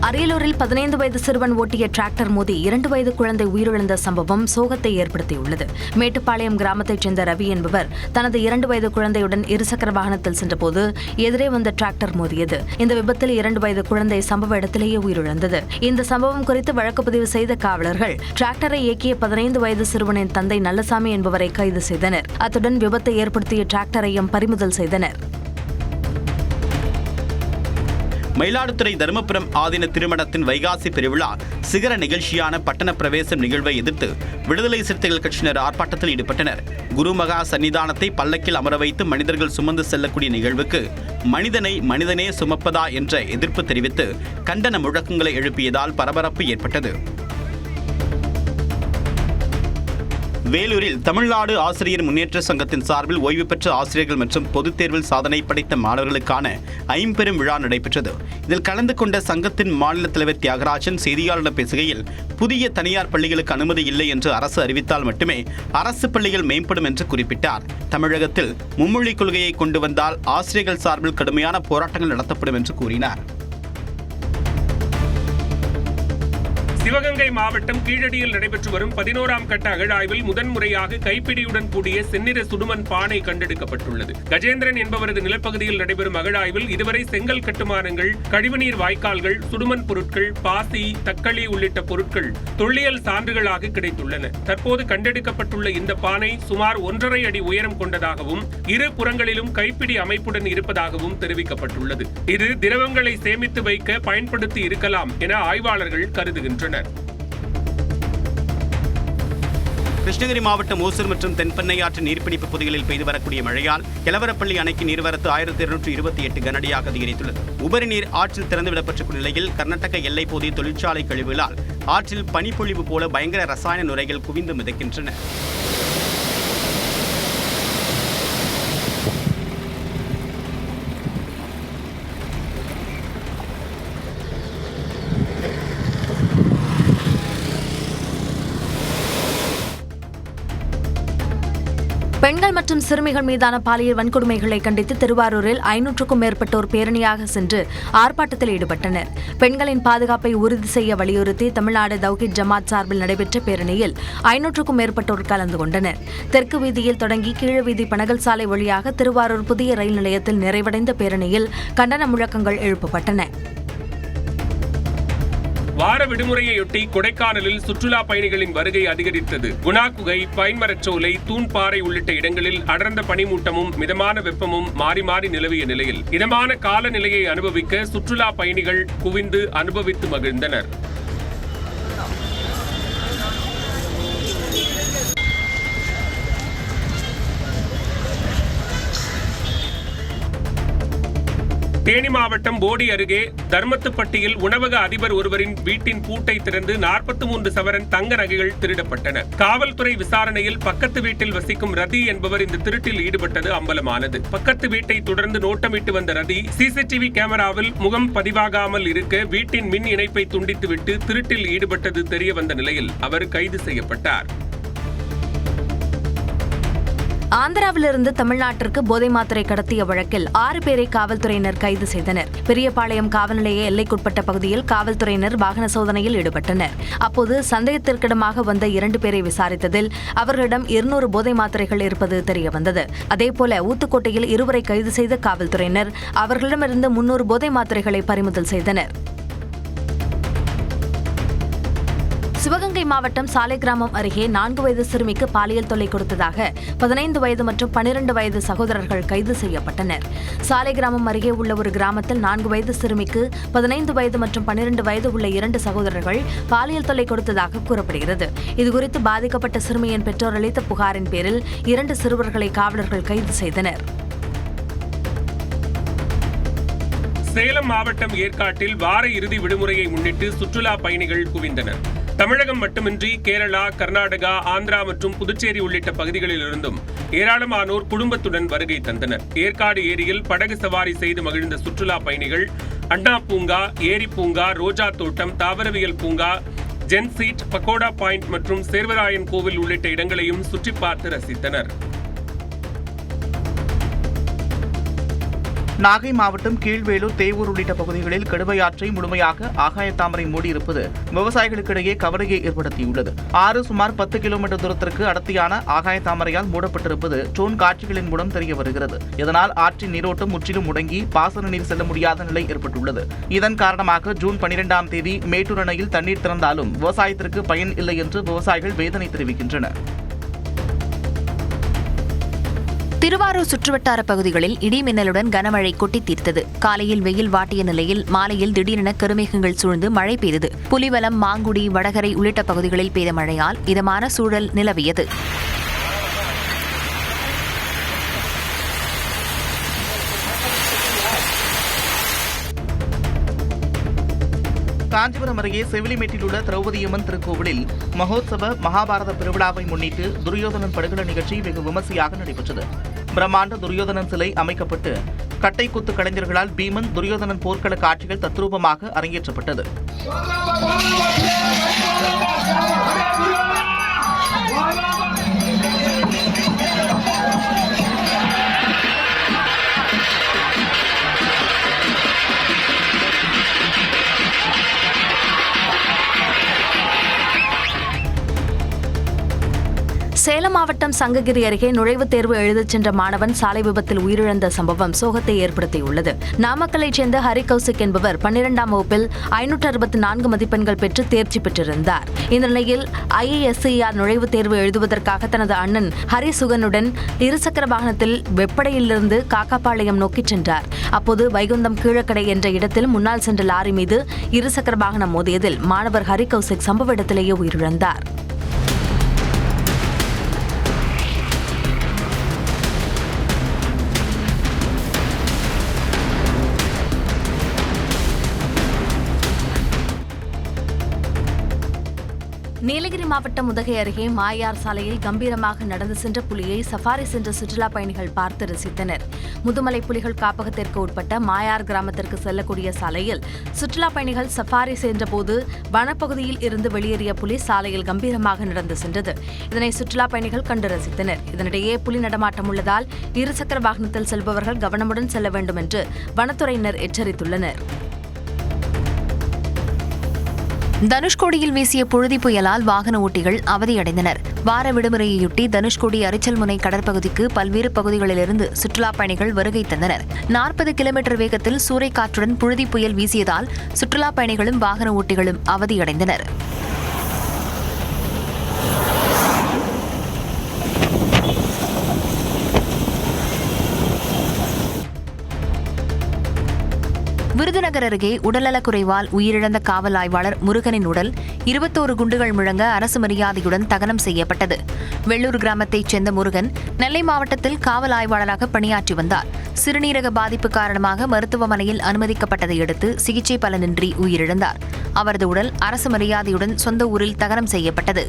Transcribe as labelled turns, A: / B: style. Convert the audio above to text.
A: அரியலூரில் 15 வயது சிறுவன் ஓட்டிய டிராக்டர் மோதி 2 வயது குழந்தை உயிரிழந்த சம்பவம் சோகத்தை ஏற்படுத்தியுள்ளது. மேட்டுப்பாளையம் கிராமத்தைச் சேர்ந்த ரவி என்பவர் தனது 2 வயது குழந்தையுடன் இருசக்கர வாகனத்தில் சென்றபோது எதிரே வந்த டிராக்டர் மோதியது. இந்த விபத்தில் 2 வயது குழந்தை சம்பவ இடத்திலேயே உயிரிழந்தது. இந்த சம்பவம் குறித்து வழக்கு பதிவு செய்த காவலர்கள் டிராக்டரை இயக்கிய 15 வயது சிறுவனின் தந்தை நல்லசாமி என்பவரை கைது செய்தனர். அத்துடன் விபத்தை ஏற்படுத்திய டிராக்டரையும் பறிமுதல் செய்தனர்.
B: மயிலாடுதுறை தருமபுரம் ஆதீன திருமணத்தின் வைகாசி பெருவிழா சிகர நிகழ்ச்சியான பட்டண பிரவேசம் நிகழ்வை எதிர்த்து விடுதலை சிறுத்தைகள் கட்சியினர் ஆர்ப்பாட்டத்தில் ஈடுபட்டனர். குருமகா சன்னிதானத்தை பல்லக்கில் அமர வைத்து மனிதர்கள் சுமந்து செல்லக்கூடிய நிகழ்வுக்கு மனிதனே சுமப்பதா என்ற எதிர்ப்பு தெரிவித்து கண்டன முழக்கங்களை எழுப்பியதால் பரபரப்பு ஏற்பட்டது. வேலூரில் தமிழ்நாடு ஆசிரியர் முன்னேற்ற சங்கத்தின் சார்பில் ஓய்வு பெற்ற ஆசிரியர்கள் மற்றும் பொதுத் தேர்வில் சாதனை படைத்த மாணவர்களுக்கான ஐம்பெரும் விழா நடைபெற்றது. இதில் கலந்து கொண்ட சங்கத்தின் மாநில தலைவர் தியாகராஜன் செய்தியாளர்களிடம் பேசுகையில், புதிய தனியார் பள்ளிகளுக்கு அனுமதி இல்லை என்று அரசு அறிவித்தால் மட்டுமே அரசு பள்ளிகள் மேம்படும் என்று குறிப்பிட்டார். தமிழகத்தில் மும்மொழி கொள்கையை கொண்டு வந்தால் ஆசிரியர்கள் சார்பில் கடுமையான போராட்டங்கள் நடத்தப்படும் என்று கூறினார்.
C: சிவகங்கை மாவட்டம் கீழடியில் நடைபெற்று வரும் 11ஆம் கட்ட அகழாய்வில் முதன்முறையாக கைப்பிடியுடன் கூடிய செந்நிற சுடுமண் பானை கண்டெடுக்கப்பட்டுள்ளது. கஜேந்திரன் என்பவரது நிலப்பகுதியில் நடைபெறும் அகழாய்வில் இதுவரை செங்கல் கட்டுமானங்கள், கழிவுநீர் வாய்க்கால்கள், சுடுமண் பொருட்கள், பாசி, தக்களி உள்ளிட்ட பொருட்கள் தொல்லியல் சான்றுகளாக கிடைத்துள்ளன. தற்போது கண்டெடுக்கப்பட்டுள்ள இந்த பானை சுமார் 1.5 அடி உயரம் கொண்டதாகவும் இரு புறங்களிலும் கைப்பிடி அமைப்புடன் இருப்பதாகவும் தெரிவிக்கப்பட்டுள்ளது. இது திரவங்களை சேமித்து வைக்க பயன்படுத்தி இருக்கலாம் என ஆய்வாளர்கள் கருதுகின்றனர்.
B: கிருஷ்ணகிரி மாவட்டம் ஓசூர் மற்றும் தென்பெண்ணை ஆற்று நீர்பிடிப்பு பகுதிகளில் பெய்து வரக்கூடிய மழையால் கிழவரப்பள்ளி அணைக்கு நீர்வரத்து 1228 கனஅடியாக அதிகரித்துள்ளது. உபரி நீர் ஆற்றில் திறந்துவிடப்பட்டுள்ள நிலையில் கர்நாடக எல்லை பகுதி தொழிற்சாலை கழிவுகளால் ஆற்றில் பனிப்பொழிவு போல பயங்கர ரசாயன நுரைகள் குவிந்து மிதக்கின்றன.
A: பெண்கள் மற்றும் சிறுமிகள் மீதான பாலியல் வன்கொடுமைகளை கண்டித்து திருவாரூரில் 500க்கும் மேற்பட்டோர் பேரணியாக சென்று ஆர்ப்பாட்டத்தில் ஈடுபட்டனர். பெண்களின் பாதுகாப்பை உறுதி செய்ய வலியுறுத்தி தமிழ்நாடு தவ்ஹீத் ஜமாத் சார்பில் நடைபெற்ற பேரணியில் 500க்கும் மேற்பட்டோர் கலந்து கொண்டனர். தெற்கு வீதியில் தொடங்கி கீழ வீதி பனகல் சாலை வழியாக திருவாரூர் புதிய ரயில் நிலையத்தில் நிறைவடைந்த பேரணியில் கண்டன முழக்கங்கள் எழுப்பப்பட்டன.
C: வார விடுமுறையொட்டி கொடைக்கானலில் சுற்றுலா பயணிகளின் வருகை அதிகரித்தது. குணா குகை, பைன்மரச்சோலை, தூண்பாறை உள்ளிட்ட இடங்களில் அடர்ந்த பனிமூட்டமும் மிதமான வெப்பமும் மாறி மாறி நிலவிய நிலையில் இதமான காலநிலையை அனுபவிக்க சுற்றுலா பயணிகள் குவிந்து அனுபவித்து மகிழ்ந்தனர். தேனி மாவட்டம் போடி அருகே தர்மத்துப்பட்டியில் உணவக அதிபர் ஒருவரின் வீட்டின் பூட்டை திறந்து 43 சவரன் தங்க நகைகள் திருடப்பட்டன. காவல்துறை விசாரணையில் பக்கத்து வீட்டில் வசிக்கும் ரதி என்பவர் இந்த திருட்டில் ஈடுபட்டது அம்பலமானது. பக்கத்து வீட்டை தொடர்ந்து நோட்டமிட்டு வந்த ரதி சிசிடிவி கேமராவில் முகம் பதிவாகாமல் இருக்க வீட்டின் மின் இணைப்பை துண்டித்துவிட்டு திருட்டில் ஈடுபட்டது தெரிய வந்த நிலையில் அவர் கைது செய்யப்பட்டார்.
A: ஆந்திராவிலிருந்து தமிழ்நாட்டிற்கு போதை மாத்திரை கடத்திய வழக்கில் 6 பேரை காவல்துறையினர் கைது செய்தனர். பெரியபாளையம் காவல் நிலைய எல்லைக்குட்பட்ட பகுதியில் காவல்துறையினர் வாகன சோதனையில் ஈடுபட்டனர். அப்போது சந்தேகத்திற்கிடமாக வந்த 2 பேரை விசாரித்ததில் அவர்களிடம் 200 போதை மாத்திரைகள் இருப்பது தெரியவந்தது. அதேபோல ஊத்துக்கோட்டையில் 2 கைது செய்த காவல்துறையினர் அவர்களிடமிருந்து 300 போதை மாத்திரைகளை பறிமுதல் செய்தனர். சிவகங்கை மாவட்டம் சாலை கிராமம் அருகே 4 வயது சிறுமிக்கு பாலியல் தொல்லை கொடுத்ததாக 15 வயது மற்றும் 12 வயது சகோதரர்கள் கைது செய்யப்பட்டனர். சாலை கிராமம் அருகே உள்ள ஒரு கிராமத்தில் 4 வயது சிறுமிக்கு 15 வயது மற்றும் 12 வயது உள்ள 2 சகோதரர்கள் பாலியல் தொல்லை கொடுத்ததாக கூறப்படுகிறது. இதுகுறித்து பாதிக்கப்பட்ட சிறுமியின் பெற்றோர் அளித்த புகாரின் பேரில் 2 சிறுவர்களை காவலர்கள் கைது செய்தனர்.
C: சேலம் மாவட்டம் ஏற்காட்டில் வார இறுதி விடுமுறையை முன்னிட்டு சுற்றுலா பயணிகள் குவிந்தனர். தமிழகம் மட்டுமின்றி கேரளா, கர்நாடகா, ஆந்திரா மற்றும் புதுச்சேரி உள்ளிட்ட பகுதிகளிலிருந்தும் ஏராளமானோர் குடும்பத்துடன் வருகை தந்தனர். ஏற்காடு ஏரியில் படகு சவாரி செய்து மகிழ்ந்த சுற்றுலா பயணிகள் அண்ணா பூங்கா, ஏரி பூங்கா, ரோஜா தோட்டம், தாவரவியல் பூங்கா, ஜென்சீட், பக்கோடா பாயிண்ட் மற்றும் சேர்வராயன் கோவில் உள்ளிட்ட இடங்களையும் சுற்றி பார்த்து ரசித்தனர்.
D: நாகை மாவட்டம் கீழ்வேலூர், தேவூர் உள்ளிட்ட பகுதிகளில் கடுமையாற்றை முழுமையாக ஆகாயத்தாமரை மூடியிருப்பது விவசாயிகளுக்கிடையே கவலையை ஏற்படுத்தியுள்ளது. ஆறு சுமார் 10 கிலோமீட்டர் தூரத்திற்கு அடர்த்தியான ஆகாயத்தாமரையால் மூடப்பட்டிருப்பது ட்ரோன் காட்சிகளின் மூலம் தெரிய வருகிறது. இதனால் ஆற்றின் நீரோட்டம் முற்றிலும் முடங்கி பாசன நீர் செல்ல முடியாத நிலை ஏற்பட்டுள்ளது. இதன் காரணமாக ஜூன் 12ஆம் தேதி மேட்டூர் அணையில் தண்ணீர் திறந்தாலும் விவசாயத்திற்கு பயன் இல்லை என்று விவசாயிகள் வேதனை தெரிவிக்கின்றனர்.
A: திருவாரூர் சுற்றுவட்டார பகுதிகளில் இடி மின்னலுடன் கனமழை கொட்டி தீர்த்தது. காலையில் வெயில் வாட்டிய நிலையில் மாலையில் திடீரென கருமேகங்கள் சூழ்ந்து மழை பெய்தது. புலிவலம், மாங்குடி, வடகரை உள்ளிட்ட பகுதிகளில் பெய்த மழையால் இதமான சூழல் நிலவியது.
D: காஞ்சிபுரம் அருகே செவிலிமேட்டில் உள்ள திரௌபதியம்மன் திருக்கோவிலில் மகோத்சவ மகாபாரத பெருவிழாவை முன்னிட்டு துரியோதனன் படுகள நிகழ்ச்சி வெகு விமர்சையாக நடைபெற்றது. பிரம்மாண்ட துரியோதனன் சிலை அமைக்கப்பட்டு கட்டை குத்து கலைஞர்களால் பீமன், துரியோதனன் போர்க்கள காட்சிகள் தத்ரூபமாக அரங்கேற்றப்பட்டது.
A: சேலம் மாவட்டம் சங்ககிரி அருகே நுழைவுத் தேர்வு எழுதச் சென்ற மாணவன் சாலை விபத்தில் உயிரிழந்த சம்பவம் சோகத்தை ஏற்படுத்தியுள்ளது. நாமக்கலைச் சேர்ந்த ஹரி கௌசிக் என்பவர் 12ஆம் வகுப்பில் 564 மதிப்பெண்கள் பெற்று தேர்ச்சி பெற்றிருந்தார். இந்த நிலையில் IASER நுழைவுத் தேர்வு எழுதுவதற்காக தனது அண்ணன் ஹரி சுகனுடன் இருசக்கர வாகனத்தில் வெப்படையிலிருந்து காக்காபாளையம் நோக்கிச் சென்றார். அப்போது வைகுந்தம் கீழக்கடை என்ற இடத்தில் முன்னால் சென்ற லாரி மீது இருசக்கர வாகனம் மோதியதில் மாணவர் ஹரி கௌசிக் சம்பவ இடத்திலேயே உயிரிழந்தார். நீலகிரி மாவட்டம் உதகை அருகே மாயார் சாலையில் கம்பீரமாக நடந்து சென்ற புலியை சஃபாரி சென்ற சுற்றுலா பயணிகள் பார்த்து ரசித்தனர். முதுமலை புலிகள் காப்பகத்திற்கு உட்பட்ட மாயார் கிராமத்திற்கு செல்லக்கூடிய சாலையில் சுற்றுலா பயணிகள் சஃபாரி சென்றபோது வனப்பகுதியில் இருந்து வெளியேறிய புலி சாலையில் கம்பீரமாக நடந்து சென்றது. இதனை சுற்றுலா பயணிகள் கண்டு ரசித்தனர். இதனிடையே புலி நடமாட்டம் உள்ளதால் இருசக்கர வாகனத்தில் செல்பவர்கள் கவனமுடன் செல்ல வேண்டும் என்று வனத்துறையினர் எச்சரித்துள்ளனர். தனுஷ்கோடியில் வீசிய புழுதி புயலால் வாகன ஓட்டிகள் அவதியடைந்தனர். வார விடுமுறையொட்டி தனுஷ்கோடி அரிச்சல்முனை கடற்பகுதிக்கு பல்வேறு பகுதிகளிலிருந்து சுற்றுலா பயணிகள் வருகை தந்தனர். 40 கிலோமீட்டர் வேகத்தில் சூறைக்காற்றுடன் புழுதி புயல் வீசியதால் சுற்றுலா பயணிகளும் வாகன ஓட்டிகளும் அவதியடைந்தனர். விருதுநகர் அருகே உடல்நலக்குறைவால் உயிரிழந்த காவல் ஆய்வாளர் முருகனின் உடல் 21 குண்டுகள் முழங்க அரசு மரியாதையுடன் தகனம் செய்யப்பட்டது. வெள்ளூர் கிராமத்தைச் சேர்ந்த முருகன் நெல்லை மாவட்டத்தில் காவல் ஆய்வாளராக பணியாற்றி வந்தார். சிறுநீரக பாதிப்பு காரணமாக மருத்துவமனையில் அனுமதிக்கப்பட்டதை அடுத்து சிகிச்சை பலனின்றி உயிரிழந்தார். அவரது உடல் அரசு மரியாதையுடன் சொந்த ஊரில் தகனம் செய்யப்பட்டது.